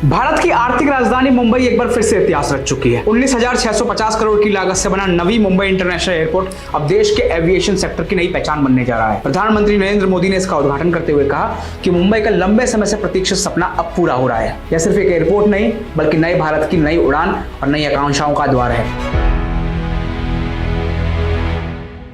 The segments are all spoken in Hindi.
भारत की आर्थिक राजधानी मुंबई एक बार फिर से इतिहास रच चुकी है। 19,650 करोड़ की लागत से बना नवी मुंबई इंटरनेशनल एयरपोर्ट अब देश के एविएशन सेक्टर की नई पहचान बनने जा रहा है। प्रधानमंत्री नरेंद्र मोदी ने इसका उद्घाटन करते हुए कहा कि मुंबई का लंबे समय से प्रतीक्षित सपना अब पूरा हो रहा है। यह सिर्फ एक एयरपोर्ट नहीं बल्कि नए भारत की नई उड़ान और नई आकांक्षाओं का द्वार है।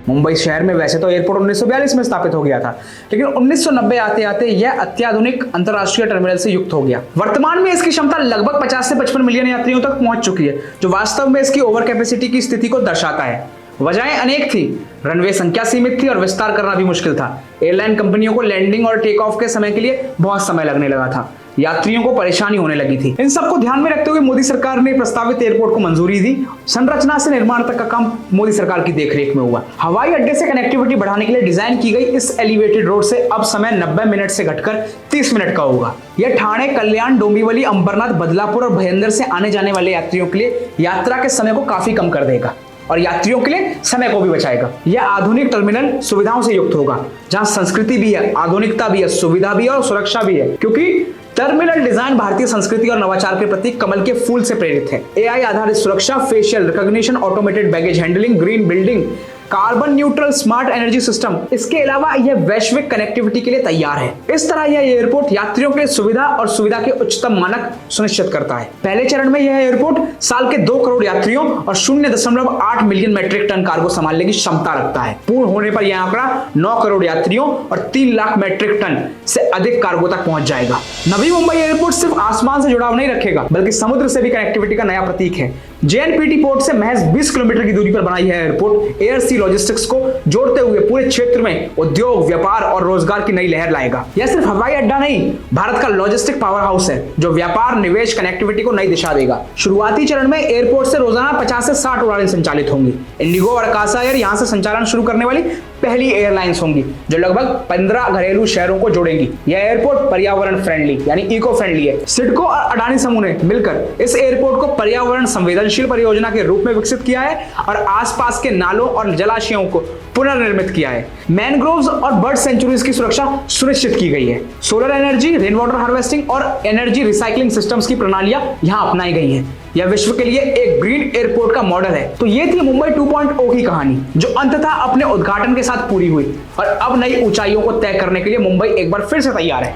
मुंबई शहर में वैसे तो एयरपोर्ट 1942 में स्थापित हो गया था, लेकिन 1990 आते आते यह अत्याधुनिक अंतर्राष्ट्रीय टर्मिनल से युक्त हो गया। वर्तमान में इसकी क्षमता लगभग 50 से 55 मिलियन यात्रियों तक पहुंच चुकी है, जो वास्तव में इसकी ओवर कैपेसिटी की स्थिति को दर्शाता है। वजहें अनेक थी। रनवे संख्या सीमित थी और विस्तार करना भी मुश्किल था। एयरलाइन कंपनियों को लैंडिंग और टेक ऑफ के समय के लिए बहुत समय लगने लगा था। यात्रियों को परेशानी होने लगी थी। इन सबको ध्यान में रखते हुए मोदी सरकार ने प्रस्तावित एयरपोर्ट को मंजूरी दी। संरचना से निर्माण तक का काम मोदी सरकार की देखरेख में हुआ। हवाई अड्डे से कनेक्टिविटी बढ़ाने के लिए डिजाइन की गई इस एलिवेटेड रोड से अब समय 90 मिनट से घटकर 30 मिनट का होगा। यह ठाणे, कल्याण, डोंबिवली, अंबरनाथ, बदलापुर और भयंदर से आने जाने वाले यात्रियों के लिए यात्रा के समय को काफी कम कर देगा और यात्रियों के लिए समय को भी बचाएगा। यह आधुनिक टर्मिनल सुविधाओं से युक्त होगा, जहां संस्कृति भी है, आधुनिकता भी है, सुविधा भी है और सुरक्षा भी है, क्योंकि टर्मिनल डिजाइन भारतीय संस्कृति और नवाचार के प्रति कमल के फूल से प्रेरित है। एआई आधारित सुरक्षा, facial recognition, automated baggage handling, green building, carbon neutral smart energy system, इसके अलावा यह वैश्विक कनेक्टिविटी के लिए तैयार है। इस तरह यह एयरपोर्ट यात्रियों के लिए सुविधा और सुविधा के उच्चतम मानक सुनिश्चित करता है। पहले चरण में यह एयरपोर्ट साल के 2 करोड़ यात्रियों और 0.8 मिलियन मैट्रिक टन कार्गो संभालने की क्षमता रखता है। पूर्ण होने पर यह आंकड़ा 9 करोड़ यात्रियों और 3 लाख मैट्रिक टन से अधिक कार्गो तक पहुंच जाएगा। नवी मुंबई एयरपोर्ट सिर्फ आसमान से जुड़ाव नहीं रखेगा, बल्कि समुद्र से भी कनेक्टिविटी का नया प्रतीक है। जेएनपीटी पोर्ट से महज 20 किलोमीटर की दूरी पर बनाई है एयरपोर्ट एयर सी लॉजिस्टिक्स को जोड़ते हुए पूरे क्षेत्र में उद्योग, व्यापार और रोजगार की नई लहर लाएगा। यह सिर्फ हवाई अड्डा नहीं, भारत का लॉजिस्टिक पावर हाउस है, जो व्यापार, निवेश, कनेक्टिविटी को नई दिशा देगा। शुरुआती चरण में एयरपोर्ट से रोजाना 50 से 60 उड़ानें संचालित होंगी। इंडिगो और आकाशा एयर यहां से संचालन शुरू करने वाली पहली एयरलाइंस होंगी, जो लगभग 15 घरेलू शहरों को जोड़ेंगी। यह एयरपोर्ट पर्यावरण फ्रेंडली यानी इको फ्रेंडली है। सिडको और अडानी समूह ने मिलकर इस एयरपोर्ट को पर्यावरण संवेदनशील परियोजना के रूप में विकसित किया है और आसपास के नालों और जलाशयों को पुनर्निर्मित किया है। मैनग्रोव्स और बर्ड सेंचुरीज की सुरक्षा सुनिश्चित की गई है। Solar energy, rain water harvesting और एनर्जी रिसाइकलिंग सिस्टम्स की प्रणालियां यहां अपनाई गई हैं। यह विश्व के लिए एक ग्रीन एयरपोर्ट का मॉडल है। तो ये थी मुंबई 2.0 की कहानी, जो अंततः अपने उद्घाटन के साथ पूरी हुई और अब नई ऊंचाइयों को तय करने के लिए मुंबई एक बार फिर से तैयार है।